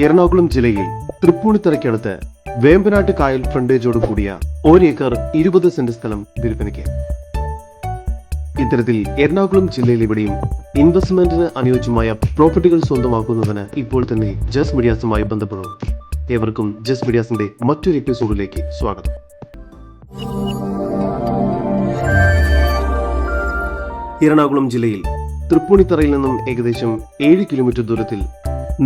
എറണാകുളം ജില്ലയിൽ തൃപ്പൂണിത്തറയ്ക്കടുത്ത് വേമ്പനാട്ട് കായൽ ഫ്രണ്ടേജോട് കൂടിയ 1 ഏക്കർ 20 സെന്റ് സ്ഥലം വിൽപ്പനയ്ക്ക്. ഇത്തരത്തിൽ എറണാകുളം ജില്ലയിൽ ഇവിടെയും ഇൻവെസ്റ്റ്മെന്റിന് അനുയോജ്യമായ പ്രോപ്പർട്ടികൾ സ്വന്തമാക്കുന്നതിന് ഇപ്പോൾ തന്നെ ജസ് മീഡിയാസുമായി ബന്ധപ്പെടും. ഏവർക്കും ജസ് മീഡിയാസിന്റെ മറ്റൊരു എപ്പിസോഡിലേക്ക് സ്വാഗതം. എറണാകുളം ജില്ലയിൽ തൃപ്പൂണിത്തറയിൽ നിന്നും ഏകദേശം 7 കിലോമീറ്റർ ദൂരത്തിൽ,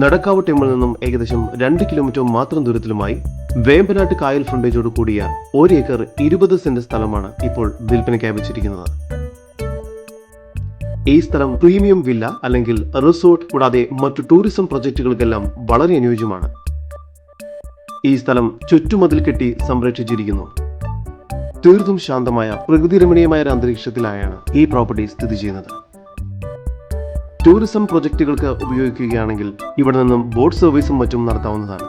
നടക്കാവ് ടെമ്പിൾ നിന്നും ഏകദേശം 2 കിലോമീറ്റർ മാത്രം ദൂരത്തിലുമായി വേമ്പനാട്ട് കായൽ ഫ്രണ്ടേജോട് കൂടിയ 1 ഏക്കർ 20 സെന്റ് സ്ഥലമാണ് ഇപ്പോൾ വിൽപ്പനയ്ക്കായി വെച്ചിരിക്കുന്നത്. ഈ സ്ഥലം പ്രീമിയം വില്ല അല്ലെങ്കിൽ റിസോർട്ട് കൂടാതെ മറ്റു ടൂറിസം പ്രൊജക്ടുകൾക്കെല്ലാം വളരെ അനുയോജ്യമാണ്. ഈ സ്ഥലം ചുറ്റുമതിൽ കെട്ടി സംരക്ഷിച്ചിരിക്കുന്നു. തീർത്തും ശാന്തമായ പ്രകൃതിരമണീയമായ ഒരു അന്തരീക്ഷത്തിലായാണ് ഈ പ്രോപ്പർട്ടി സ്ഥിതി ചെയ്യുന്നത്. ടൂറിസം പ്രൊജക്ടുകൾക്ക് ഉപയോഗിക്കുകയാണെങ്കിൽ ഇവിടെ നിന്നും ബോട്ട് സർവീസും മറ്റും നടത്താവുന്നതാണ്.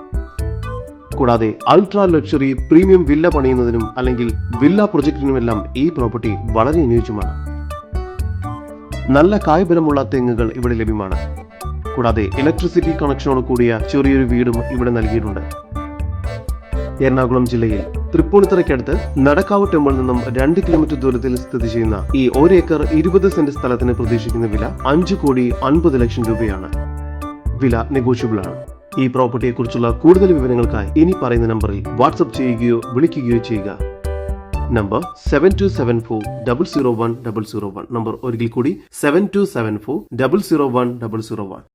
കൂടാതെ അൾട്രാ ലക്ഷറി പ്രീമിയം വില്ല പണിയുന്നതിനും അല്ലെങ്കിൽ വില്ല പ്രൊജക്ടിനുമെല്ലാം ഈ പ്രോപ്പർട്ടി വളരെ അനുയോജ്യമാണ്. നല്ല കായ്ബലമുള്ള തെങ്ങുകൾ ഇവിടെ ലഭ്യമാണ്. കൂടാതെ ഇലക്ട്രിസിറ്റി കണക്ഷനോട് കൂടിയ ചെറിയൊരു വീടും ഇവിടെ നൽകിയിട്ടുണ്ട്. എറണാകുളം ജില്ലയിൽ തൃപ്പൂണിത്തറയ്ക്കടുത്ത് നടക്കാവ് ടെമ്പിൾ നിന്നും 2 കിലോമീറ്റർ ദൂരത്തിൽ സ്ഥിതി ചെയ്യുന്ന ഈ 1 ഏക്കർ 20 സെന്റ് സ്ഥലത്തിന് പ്രതീക്ഷിക്കുന്ന വില 5,50,00,000 രൂപയാണ്. വില നെഗോഷ്യബിൾ ആണ്. ഈ പ്രോപ്പർട്ടിയെ കുറിച്ചുള്ള കൂടുതൽ വിവരങ്ങൾക്കായി ഇനി പറയുന്ന നമ്പറിൽ വാട്സ്ആപ്പ് ചെയ്യുകയോ വിളിക്കുകയോ ചെയ്യുക. നമ്പർ 7274 001 001. നമ്പർ ഒരിക്കൽ കൂടി 7274 001 001.